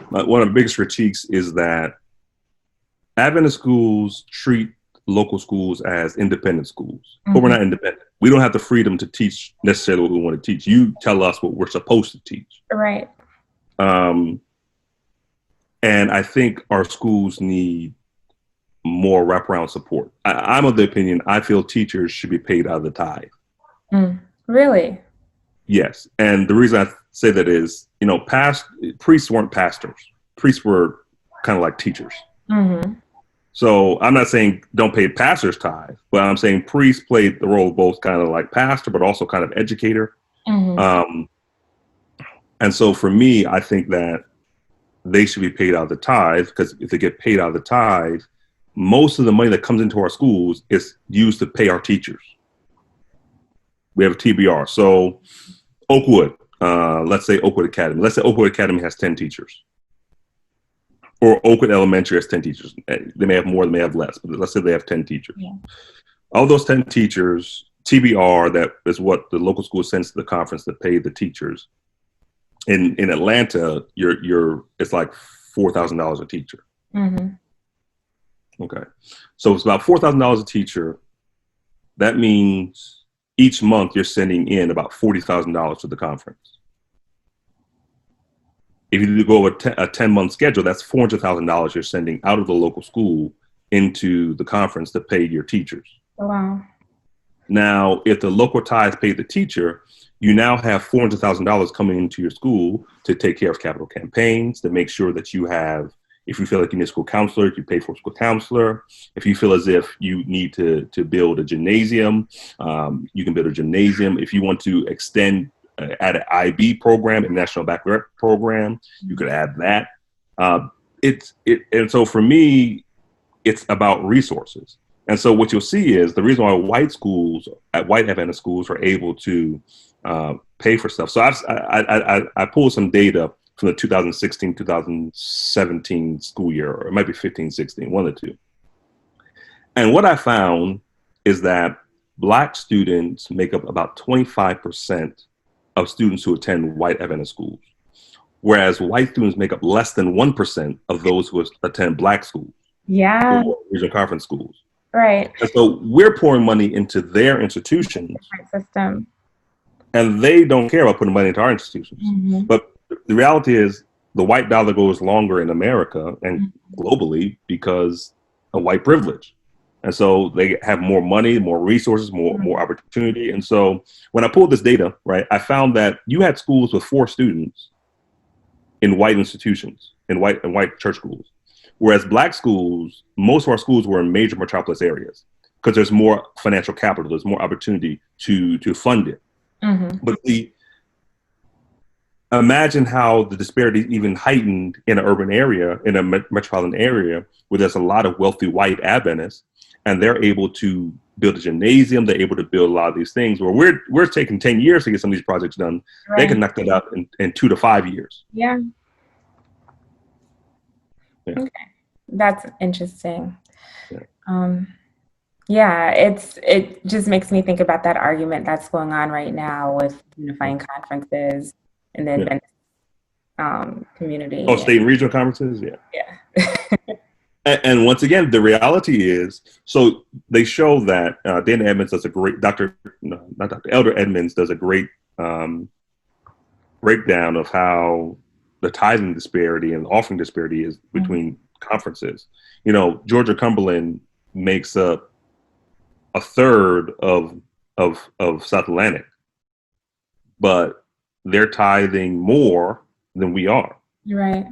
one of the biggest critiques is that Adventist schools treat local schools as independent schools, but we're Hmm. not independent. We don't have the freedom to teach necessarily what we want to teach. You tell us what we're supposed to teach. Right. Um, and I think our schools need more wraparound support. I'm of the opinion, I feel teachers should be paid out of the tithe. Mm. Really? Yes. And the reason I say that is, priests weren't pastors. Priests were kind of like teachers. Hmm. So I'm not saying don't pay pastors tithe, but I'm saying priests played the role of both kind of like pastor, but also kind of educator. Hmm. Um, and so for me, I think that they should be paid out of the tithe, because if they get paid out of the tithe, most of the money that comes into our schools is used to pay our teachers. We have a TBR. So Oakwood, let's say Oakwood Academy. Let's say Oakwood Academy has 10 teachers. Or Oakwood Elementary has 10 teachers. They may have more, they may have less, but let's say they have 10 teachers. Yeah. All those 10 teachers, TBR, that is what the local school sends to the conference to pay the teachers. In Atlanta, it's like $4,000 a teacher. Hmm. Okay. So it's about $4,000 a teacher. That means each month you're sending in about $40,000 to the conference. If you go a 10-month schedule, that's $400,000 you're sending out of the local school into the conference to pay your teachers. Wow. Now, if the local tithe paid the teacher, you now have $400,000 coming into your school to take care of capital campaigns, to make sure that you have, if you feel like you need a school counselor, you pay for a school counselor. If you feel as if you need to build a gymnasium, you can build a gymnasium. If you want to add an IB program, a National Baccalaureate program, you could add that. And so for me, it's about resources. And so what you'll see is the reason why white Adventist schools are able to pay for stuff. So I pulled some data from the 2016, 2017 school year, or it might be 15, 16, one of the two. And what I found is that Black students make up about 25% of students who attend white Adventist schools, whereas white students make up less than 1% of those who attend Black schools Yeah. or regional conference schools. Right. And so we're pouring money into their institutions, Different system. and they don't care about putting money into our institutions. Hmm. But the reality is the white dollar goes longer in America and globally because of white privilege. And so they have more money, more resources, more opportunity. And so when I pulled this data, right, I found that you had schools with 4 students in white institutions, in white church schools. Whereas Black schools, most of our schools were in major metropolis areas because there's more financial capital, there's more opportunity to fund it. Hmm. But imagine how the disparity even heightened in an urban area, in a metropolitan area, where there's a lot of wealthy white Adventists, and they're able to build a gymnasium, they're able to build a lot of these things, where we're taking 10 years to get some of these projects done. Right. They can knock that out in 2 to 5 years. Yeah. Yeah. Okay. That's interesting. Yeah. Yeah, it just makes me think about that argument that's going on right now with unifying conferences in the Yeah. Adventist community. Oh, state and regional conferences? Yeah. Yeah. And once again, the reality is, so they show that Dana Edmonds does a great, Elder Edmonds does a great breakdown of how the tithing disparity and offering disparity is between conferences. Georgia Cumberland makes up a third of South Atlantic, but they're tithing more than we are. Right.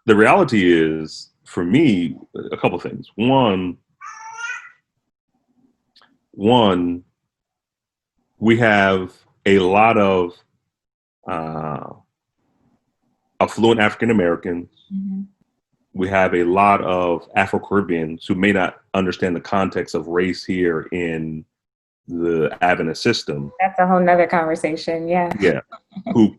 The reality is, for me, a couple of things. One, we have a lot of affluent African Americans. Mm-hmm. We have a lot of Afro-Caribbeans who may not understand the context of race here in the Adventist system. That's a whole nother conversation. Yeah. Yeah. who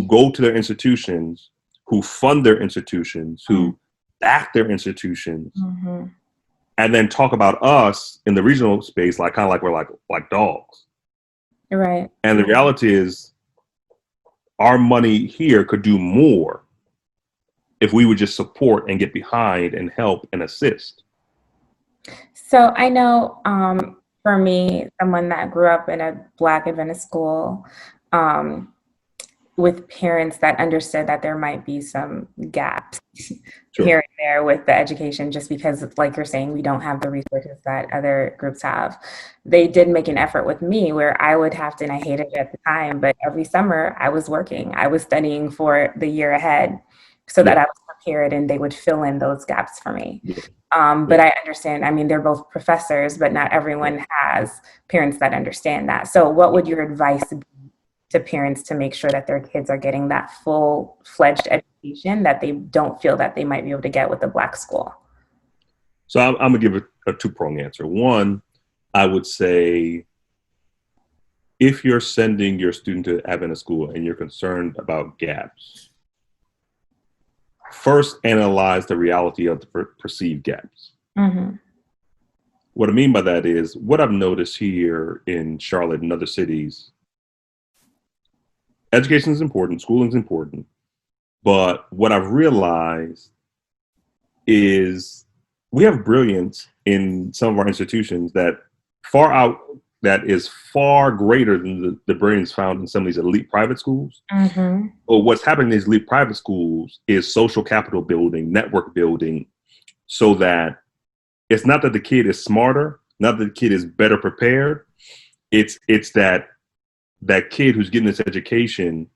go to their institutions, who fund their institutions, who back their institutions, and then talk about us in the regional space like we're like dogs. Right. And the reality is, our money here could do more if we would just support and get behind and help and assist. So I know for me, someone that grew up in a Black Adventist school, um, with parents that understood that there might be some gaps Sure. here and there with the education, just because, like you're saying, we don't have the resources that other groups have. They did make an effort with me where I would have to, and I hated it at the time, but every summer I was working, I was studying for the year ahead so that Yeah. I was prepared and they would fill in those gaps for me. Yeah. But Yeah. I understand, I mean, they're both professors, but not Yeah. everyone has parents that understand that. So, what would your advice be to parents to make sure that their kids are getting that full-fledged education that they don't feel that they might be able to get with the Black school? So I'm gonna give a two-pronged answer. One, I would say if you're sending your student to Adventist school and you're concerned about gaps, first analyze the reality of the perceived gaps. Mm-hmm. What I mean by that is what I've noticed here in Charlotte and other cities. Education is important, schooling is important, but what I've realized is we have brilliance in some of our institutions that is far greater than the brilliance found in some of these elite private schools. Mm-hmm. But what's happening in these elite private schools is social capital building, network building, so that it's not that the kid is smarter, not that the kid is better prepared. It's that kid who's getting this education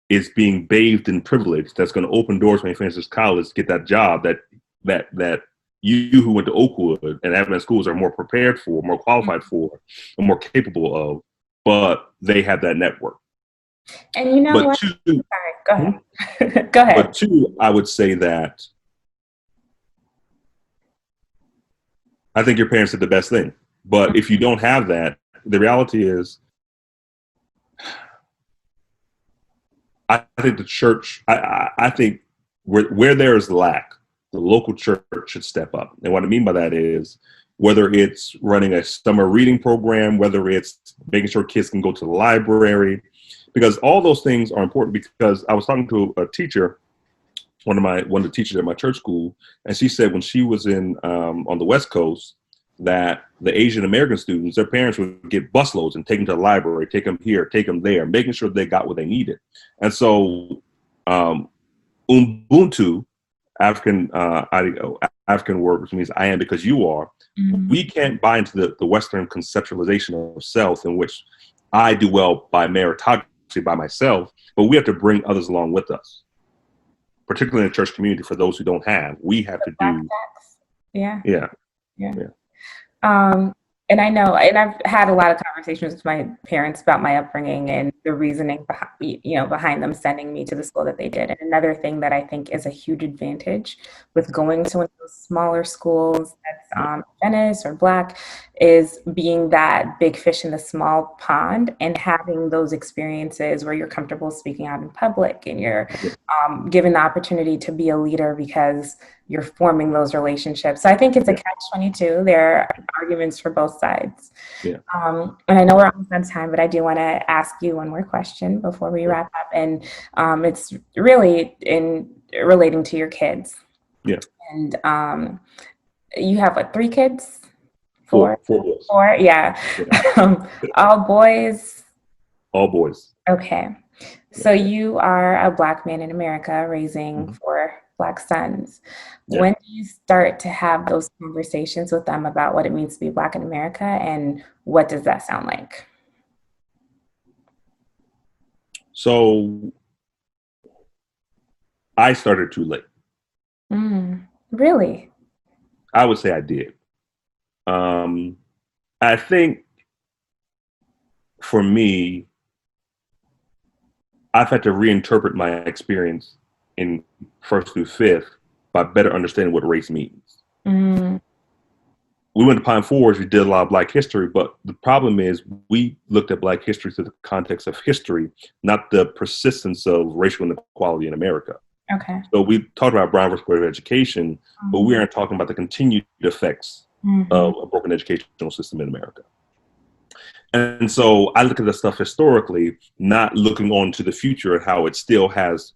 is being bathed in privilege that's going to open doors when he finishes college, get that job that you who went to Oakwood and Adventist schools are more prepared for, more qualified for, and more capable of, but they have that network. And you know But what? two, Sorry, go hmm? ahead. Go ahead. but two, I would say that I think your parents did the best thing. But if you don't have that, the reality is, I think the church, I think where there is lack, the local church should step up. And what I mean by that is whether it's running a summer reading program, whether it's making sure kids can go to the library, because all those things are important. Because I was talking to a teacher, one of the teachers at my church school, and she said when she was in on the West Coast, that the Asian American students, their parents would get busloads and take them to the library, take them here, take them there, making sure they got what they needed. And so Ubuntu, African word, which means I am because you are, Mm-hmm. we can't buy into the Western conceptualization of self in which I do well by meritocracy by myself, but we have to bring others along with us, particularly in the church community. For those who don't have, we have to Black do, tax. Yeah. yeah, Yeah. yeah. And I know, and I've had a lot of conversations with my parents about my upbringing and the reasoning behind them sending me to the school that they did. And another thing that I think is a huge advantage with going to one of those smaller schools that's Adventist or Black is being that big fish in the small pond and having those experiences where you're comfortable speaking out in public and you're given the opportunity to be a leader because you're forming those relationships. So I think it's a catch-22. There are arguments for both sides. Yeah. And I know we're almost out of time, but I do want to ask you one more question before we wrap up. And it's really in relating to your kids. Yeah. And you have what, 3 kids? Four boys. 4? Yeah. All boys? All boys. Okay. So you are a Black man in America raising 4 Black sons. Yeah. When do you start to have those conversations with them about what it means to be Black in America, and what does that sound like? So I started too late. Really? I would say I did. I think for me, I've had to reinterpret my experience in 1st through 5th by better understanding what race means. We went to Pine Forge, we did a lot of Black history, but the problem is we looked at Black history through the context of history, not the persistence of racial inequality in America. Okay. So we talked about Brown versus Board of Education, but we aren't talking about the continued effects of a broken educational system in America. And so I look at the stuff historically, not looking on to the future and how it still has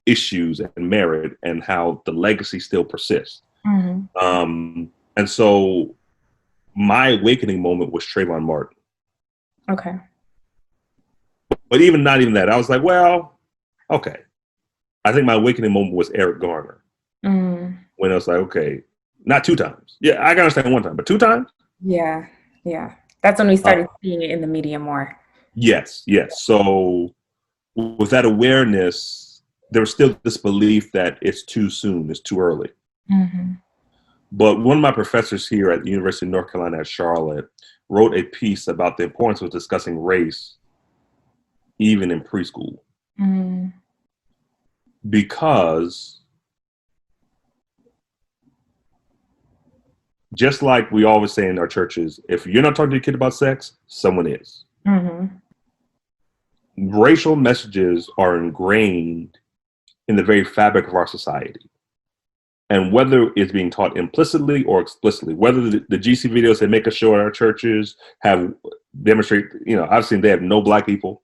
issues and merit, and how the legacy still persists. Mm-hmm. And so my awakening moment was Trayvon Martin. Okay. But even not even that, I was like, well, okay. I think my awakening moment was Eric Garner. When I was like, okay, not 2 times. Yeah, I can understand 1 time, but 2 times? Yeah. Yeah. That's when we started seeing it in the media more. Yes. So with that awareness, there was still this belief that it's too soon, it's too early. Mm-hmm. But one of my professors here at the University of North Carolina at Charlotte wrote a piece about the importance of discussing race even in preschool. Mm-hmm. Because just like we always say in our churches, if you're not talking to your kid about sex, someone is. Mm-hmm. Racial messages are ingrained in the very fabric of our society. And whether it's being taught implicitly or explicitly, whether the GC videos they make us show at our churches have demonstrate, I've seen they have no black people,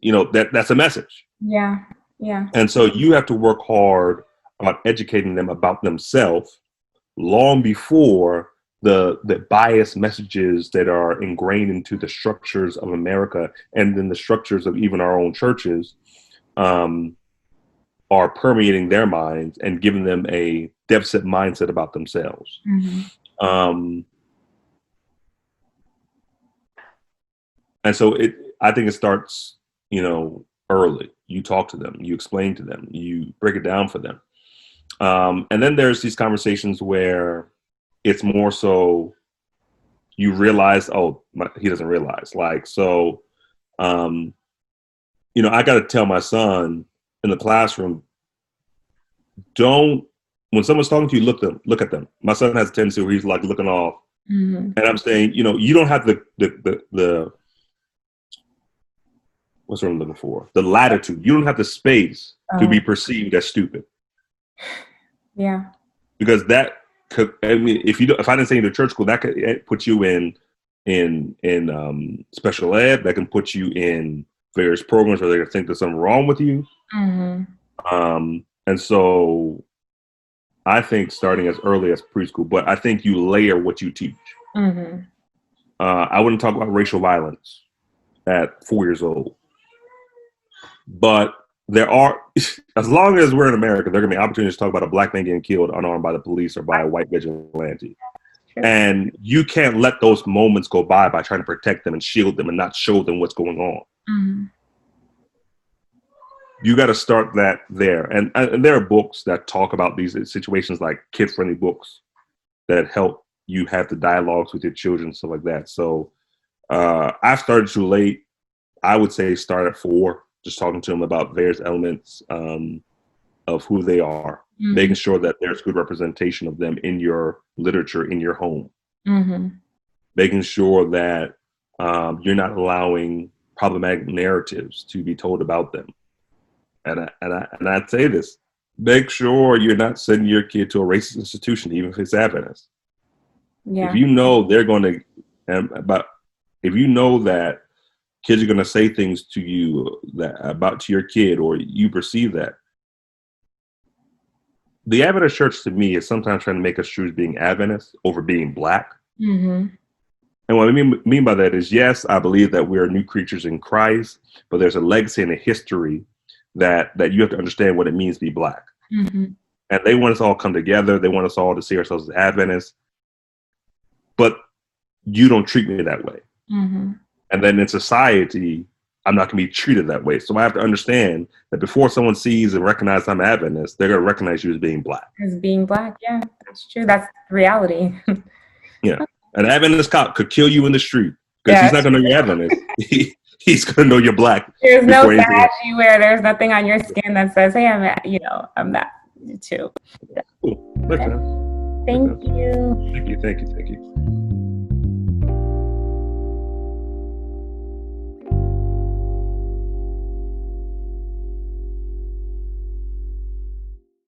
that's a message. Yeah. Yeah. And so you have to work hard on educating them about themselves long before the biased messages that are ingrained into the structures of America and then the structures of even our own churches are permeating their minds and giving them a deficit mindset about themselves. Mm-hmm. And so I think it starts, early. You talk to them, you explain to them, you break it down for them. And then there's these conversations where it's more so you realize, he doesn't realize. Like, so, I got to tell my son in the classroom, when someone's talking to you, look at them. My son has a tendency where he's like looking off. Mm-hmm. And I'm saying, you don't have the what's what I'm looking for? The latitude. You don't have the space to be perceived as stupid. Yeah. Because that could, if I didn't say into church school, that could put you in special ed. That can put you in various programs where they think there's something wrong with you. Mm-hmm. And so I think starting as early as preschool, but I think you layer what you teach. Mm-hmm. I wouldn't talk about racial violence at 4 years old, but there are, as long as we're in America, there are going to be opportunities to talk about a black man getting killed unarmed by the police or by a white vigilante. Sure. And you can't let those moments go by trying to protect them and shield them and not show them what's going on. Mm-hmm. You got to start that there. And there are books that talk about these situations, like kid-friendly books that help you have the dialogues with your children, stuff like that. So I started too late. I would say start at 4, just talking to them about various elements of who they are, making sure that there's good representation of them in your literature, in your home, making sure that you're not allowing problematic narratives to be told about them. And I'd say this: make sure you're not sending your kid to a racist institution, even if it's Adventist. Yeah. If you know they're going to, if you know that kids are going to say things to you to your kid, or you perceive that, the Adventist church to me is sometimes trying to make us choose being Adventist over being black. Mm-hmm. And what I mean by that is, yes, I believe that we're new creatures in Christ, but there's a legacy and a history that you have to understand what it means to be black. Mm-hmm. And they want us all to come together. They want us all to see ourselves as Adventists. But you don't treat me that way. Mm-hmm. And then in society, I'm not going to be treated that way. So I have to understand that before someone sees and recognizes I'm Adventist, they're going to recognize you as being black. As being black, yeah, that's true. That's reality. Yeah. An Adventist cop could kill you in the street because he's not going to know you're Adventist. He's going to know you're black. There's no badge you wear. There's nothing on your skin that says, "Hey, I'm that too." Cool. Okay. Thank you. Thank you.